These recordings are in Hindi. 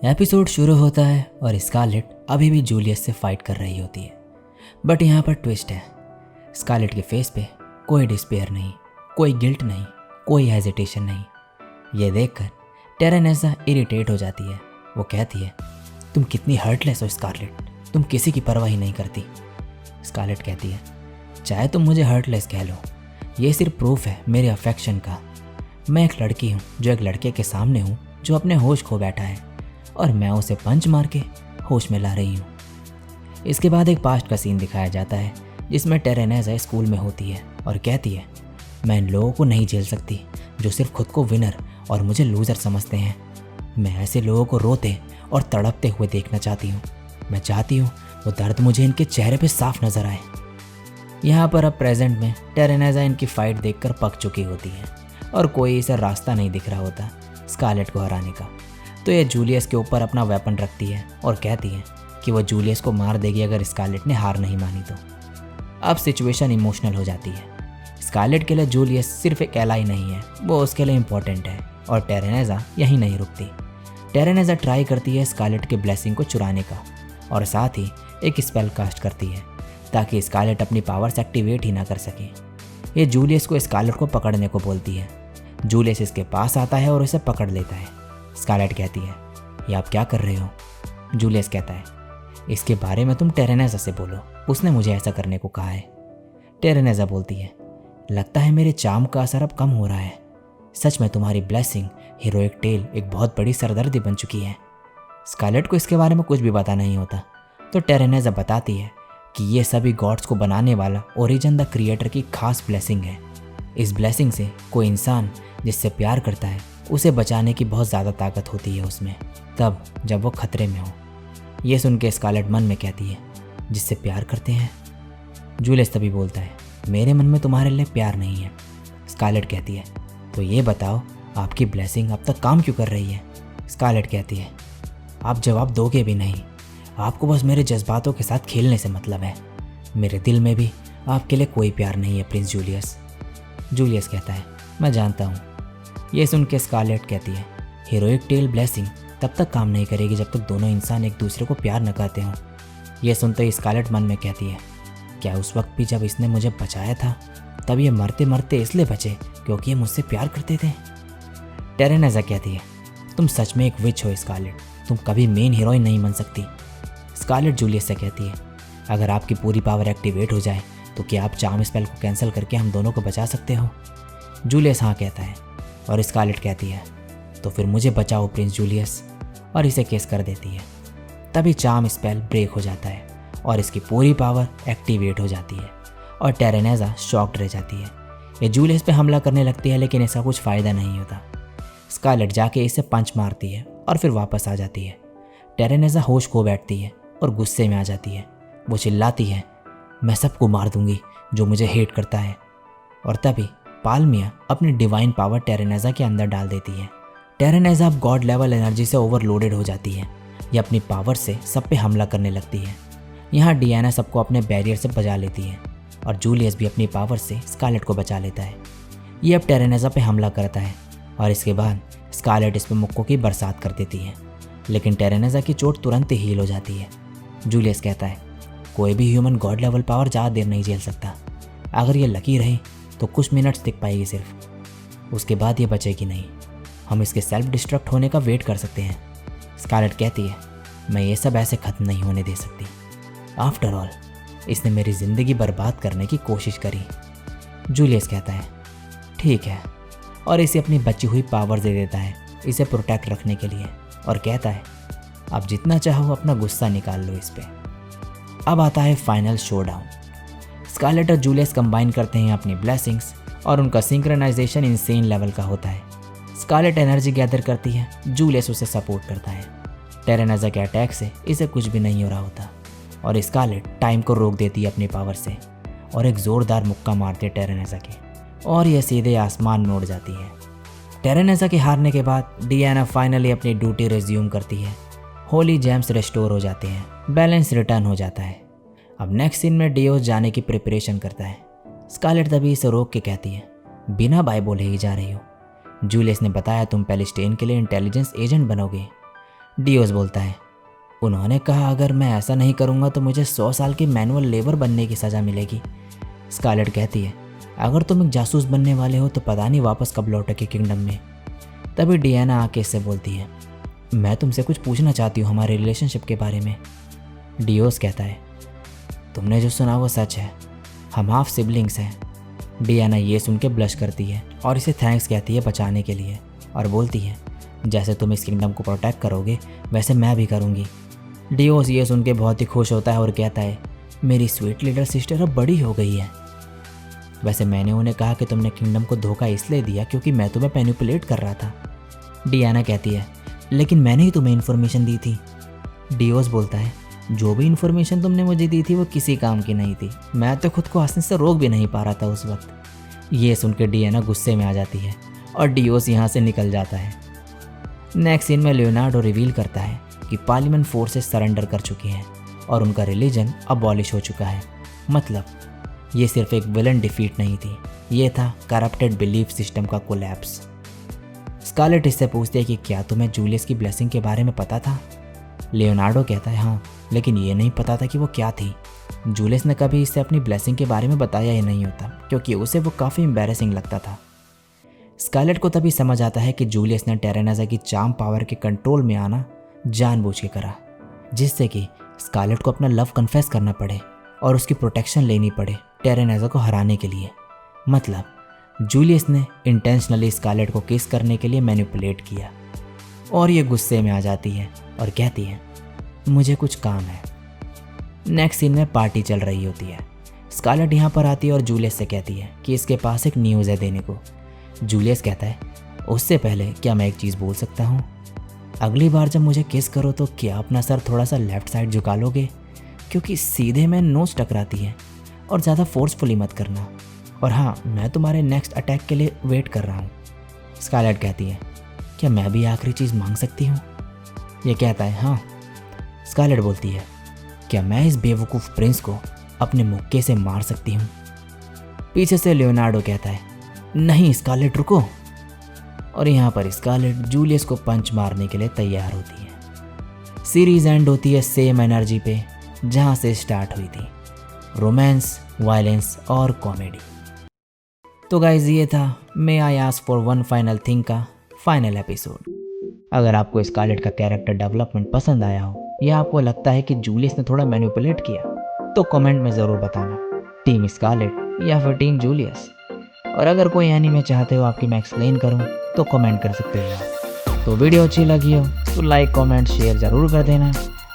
एपिसोड शुरू होता है और स्कारलेट अभी भी जूलियस से फाइट कर रही होती है। बट यहाँ पर ट्विस्ट है। स्कारलेट के फेस पे कोई डिस्पेयर नहीं, कोई गिल्ट नहीं, कोई हेजिटेशन नहीं। ये देखकर टेरेनेसा इरिटेट हो जाती है। वो कहती है, तुम कितनी हर्टलेस हो स्कारलेट, तुम किसी की परवाह ही नहीं करती। स्कारलेट कहती है, चाहे तुम मुझे हर्टलेस कह लो, ये सिर्फ प्रूफ है मेरे अफेक्शन का। मैं एक लड़की हूँ जो एक लड़के के सामने हूँ जो अपने होश खो बैठा है और मैं उसे पंच मार के होश में ला रही हूँ। इसके बाद एक पास्ट का सीन दिखाया जाता है जिसमें टेरेनेसा स्कूल में होती है और कहती है, मैं इन लोगों को नहीं झेल सकती जो सिर्फ खुद को विनर और मुझे लूज़र समझते हैं। मैं ऐसे लोगों को रोते और तड़पते हुए देखना चाहती हूँ। मैं चाहती हूँ वो दर्द मुझे इनके चेहरे पे साफ नजर आए। यहाँ पर अब प्रेजेंट में टेरेनेसा इनकी फाइट देखकर पक चुकी होती है और कोई इसे रास्ता नहीं दिख रहा होता स्कारलेट को हराने का। तो ये जूलियस के ऊपर अपना वेपन रखती है और कहती है कि वो जूलियस को मार देगी अगर स्कारलेट ने हार नहीं मानी तो। अब सिचुएशन इमोशनल हो जाती है। स्कारलेट के लिए जूलियस सिर्फ एक एलाई नहीं है, वो उसके लिए इम्पोर्टेंट है और टेरेनेसा यहीं नहीं रुकती। टेरेनेसा ट्राई करती है स्कारलेट के ब्लेसिंग को चुराने का और साथ ही एक स्पेल कास्ट करती है ताकि स्कारलेट अपनी पावर्स एक्टिवेट ही ना कर सके। ये जूलियस को स्कारलेट को पकड़ने को बोलती है। जूलियस इसके पास आता है और उसे पकड़ लेता है। स्कारलेट कहती है, ये आप क्या कर रहे हो? जूलियस कहता है, इसके बारे में तुम टेरेनेसा से बोलो, उसने मुझे ऐसा करने को कहा है। टेरेनेसा बोलती है, लगता है मेरे चार्म का असर अब कम हो रहा है। सच में तुम्हारी ब्लेसिंग हीरोइक टेल एक बहुत बड़ी सरदर्दी बन चुकी है। स्कारलेट को इसके बारे में कुछ भी पता नहीं होता, तो टेरेनेसा बताती है कि ये सभी गॉड्स को बनाने वाला ओरिजिन द क्रिएटर की खास ब्लेसिंग है। इस ब्लेसिंग से कोई इंसान जिससे प्यार करता है उसे बचाने की बहुत ज़्यादा ताकत होती है उसमें, तब जब वो खतरे में हो। ये सुन के स्कारलेट मन में कहती है, जिससे प्यार करते हैं? जूलियस तभी बोलता है, मेरे मन में तुम्हारे लिए प्यार नहीं है। स्कारलेट कहती है, तो ये बताओ आपकी ब्लेसिंग अब तक काम क्यों कर रही है? स्कारलेट कहती है, आप जवाब दोगे भी नहीं, आपको बस मेरे जज्बातों के साथ खेलने से मतलब है। मेरे दिल में भी आपके लिए कोई प्यार नहीं है प्रिंस जूलियस। जूलियस कहता है, मैं जानता हूँ। ये सुन के स्कारलेट कहती है, हीरोइक टेल ब्लेसिंग तब तक काम नहीं करेगी जब तक दोनों इंसान एक दूसरे को प्यार न करते हों। यह सुनते ही स्कारलेट मन में कहती है, क्या उस वक्त भी जब इसने मुझे बचाया था तब ये मरते मरते इसलिए बचे क्योंकि ये मुझसे प्यार करते थे? टेरेनेसा कहती है, तुम सच में एक विच हो स्कारलेट, तुम कभी मेन हीरोइन नहीं बन सकती। स्कारलेट जूलियस से कहती है, अगर आपकी पूरी पावर एक्टिवेट हो जाए तो क्या आप चार्म स्पेल को कैंसिल करके हम दोनों को बचा सकते हो? जूलियस हाँ कहता है और स्कारलेट कहती है, तो फिर मुझे बचाओ प्रिंस जूलियस, और इसे केस कर देती है। तभी चार्म स्पेल ब्रेक हो जाता है और इसकी पूरी पावर एक्टिवेट हो जाती है और टेरेनेसा शॉक्ड रह जाती है। ये जूलियस पे हमला करने लगती है लेकिन इसका कुछ फ़ायदा नहीं होता। स्कारलेट जाके इसे पंच मारती है और फिर वापस आ जाती है। टेरेनेसा होश खो बैठती है और गुस्से में आ जाती है। वो चिल्लाती है, मैं सबको मार दूंगी जो मुझे हेट करता है। और तभी पाल्मिया अपनी डिवाइन पावर टेरेनेसा के अंदर डाल देती है। टेरेनेसा अब गॉड लेवल एनर्जी से ओवरलोडेड हो जाती है। ये अपनी पावर से सब पे हमला करने लगती है। यहाँ डियाना सबको अपने बैरियर से बचा लेती है और जूलियस भी अपनी पावर से स्कारलेट को बचा लेता है। ये अब टेरेनेसा पे हमला करता है और इसके बाद स्कारलेट इस पर मुक्कों की बरसात कर देती है, लेकिन टेरेनेसा की चोट तुरंत ही हील हो जाती है। जूलियस कहता है, कोई भी ह्यूमन गॉड लेवल पावर ज़्यादा देर नहीं झेल सकता। अगर ये लकी रही तो कुछ मिनट्स दिख पाएगी सिर्फ, उसके बाद ये बचेगी नहीं। हम इसके सेल्फ डिस्ट्रक्ट होने का वेट कर सकते हैं। स्कारलेट कहती है, मैं ये सब ऐसे ख़त्म नहीं होने दे सकती। आफ्टर ऑल इसने मेरी ज़िंदगी बर्बाद करने की कोशिश करी। जूलियस कहता है, ठीक है, और इसे अपनी बची हुई पावर दे देता है इसे प्रोटेक्ट रखने के लिए और कहता है, अब जितना चाहो अपना गुस्सा निकाल लो इस पर। अब आता है फाइनल शोडाउन। स्कारलेट और जूलियस कंबाइन करते हैं अपनी ब्लेसिंग्स और उनका सिंक्रोनाइजेशन इंसेन लेवल का होता है। स्कारलेट एनर्जी गैदर करती है, जूलियस उसे सपोर्ट करता है। टेरेनेसा के अटैक से इसे कुछ भी नहीं हो रहा होता और स्कारलेट टाइम को रोक देती है अपनी पावर से और एक ज़ोरदार मुक्का मारती है टेरेनेसा के और यह सीधे आसमान में उड़ जाती है। टेरेनेसा के हारने के बाद डियाना फाइनली अपनी ड्यूटी रिज्यूम करती है। होली जेम्स रिस्टोर हो जाते हैं, बैलेंस रिटर्न हो जाता है। अब नेक्स्ट सीन में डियोस जाने की प्रिपरेशन करता है। स्कारलेट तभी इसे रोक के कहती है, बिना बाय बोले ही जा रही हो। जूलियस ने बताया तुम पैलेस्टाइन के लिए इंटेलिजेंस एजेंट बनोगे। डियोस बोलता है, उन्होंने कहा अगर मैं ऐसा नहीं करूँगा तो मुझे 100 साल की मैनुअल लेबर बनने की सज़ा मिलेगी। स्कारलेट कहती है, अगर तुम एक जासूस बनने वाले हो तो पता नहीं वापस कब लौटोगे किंगडम में। तभी डियाना आके इससे बोलती है, मैं तुमसे कुछ पूछना चाहती हूँ हमारे रिलेशनशिप के बारे में। डियोस कहता है, तुमने जो सुना वो सच है, हम हाफ सिबलिंग्स हैं। डियाना ये सुन के ब्लश करती है और इसे थैंक्स कहती है बचाने के लिए और बोलती है, जैसे तुम इस किंगडम को प्रोटेक्ट करोगे वैसे मैं भी करूँगी। डियोस ये सुन के बहुत ही खुश होता है और कहता है, मेरी स्वीट लिटिल सिस्टर अब बड़ी हो गई है। वैसे मैंने उन्हें कहा कि तुमने किंगडम को धोखा इसलिए दिया क्योंकि मैं तुम्हें मैनिपुलेट कर रहा था। डियाना कहती है, लेकिन मैंने ही तुम्हें इन्फॉर्मेशन दी थी। डियोस बोलता है, जो भी इन्फॉर्मेशन तुमने मुझे दी थी वो किसी काम की नहीं थी, मैं तो खुद को हंसने से रोक भी नहीं पा रहा था उस वक्त। ये सुन के डियाना गुस्से में आ जाती है और डियोस यहाँ से निकल जाता है। नेक्स्ट सीन में लियोनार्डो रिवील करता है कि पार्लियामेंट फोर्सेस सरेंडर कर चुकी हैं और उनका रिलीजन अबॉलिश हो चुका है। मतलब ये सिर्फ एक विलन डिफीट नहीं थी, ये था करप्टेड बिलीफ सिस्टम का कोलैप्स। स्कारलेट इससे पूछती है कि क्या तुम्हें जूलियस की ब्लेसिंग के बारे में पता था। लियोनार्डो कहता है, हाँ, लेकिन ये नहीं पता था कि वो क्या थी। जूलियस ने कभी इससे अपनी ब्लेसिंग के बारे में बताया ही नहीं होता क्योंकि उसे वो काफ़ी एम्बैरेसिंग लगता था। स्कारलेट को तभी समझ आता है कि जूलियस ने टेरेनाजा की चार्म पावर के कंट्रोल में आना जानबूझ के करा, जिससे कि स्कारलेट को अपना लव कन्फेस करना पड़े और उसकी प्रोटेक्शन लेनी पड़े टेरेनाजा को हराने के लिए। मतलब जूलियस ने इंटेंशनली स्कारलेट को किस करने के लिए मैनिपुलेट किया और ये गुस्से में आ जाती है और कहती है, मुझे कुछ काम है। नेक्स्ट सीन में पार्टी चल रही होती है। स्कारलेट यहाँ पर आती है और जूलियस से कहती है कि इसके पास एक न्यूज़ है देने को। जूलियस कहता है, उससे पहले क्या मैं एक चीज़ बोल सकता हूँ? अगली बार जब मुझे किस करो तो क्या अपना सर थोड़ा सा लेफ्ट साइड झुका लोगे, क्योंकि सीधे में नोज टकराती है, और ज़्यादा फोर्सफुली मत करना। और हाँ, मैं तुम्हारे नेक्स्ट अटैक के लिए वेट कर रहा हूँ। स्कारलेट कहती है, क्या मैं भी आखिरी चीज़ मांग सकती हूँ? ये कहता है, हाँ। स्कारलेट बोलती है, क्या मैं इस बेवकूफ़ प्रिंस को अपने मुक्के से मार सकती हूँ? पीछे से लियोनार्डो कहता है, नहीं स्कारलेट रुको। और यहाँ पर स्कारलेट जूलियस को पंच मारने के लिए तैयार होती है। सीरीज एंड होती है सेम एनर्जी पे जहाँ से स्टार्ट हुई थी, रोमांस, वायलेंस और कॉमेडी। तो गाइज ये था may I ask for one final thing का फाइनल एपिसोड। अगर आपको स्कारलेट का कैरेक्टर डेवलपमेंट पसंद आया हो या आपको लगता है कि जूलियस ने थोड़ा मैनिपुलेट किया तो कमेंट में ज़रूर बताना, टीम स्कारलेट या फिर टीम जूलियस। और अगर कोई एनीमे चाहते हो आपकी मैं एक्सप्लेन करूं तो कमेंट कर सकते हो। तो वीडियो अच्छी लगी हो तो लाइक कमेंट शेयर ज़रूर कर देना।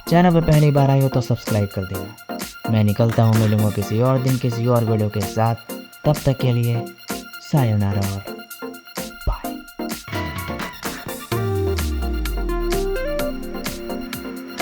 चैनल पर पहली बार आई हो तो सब्सक्राइब कर देना। मैं निकलता हूँ, मिलूंगा किसी और दिन किसी और वीडियो के साथ। तब तक के लिए सायोनारा।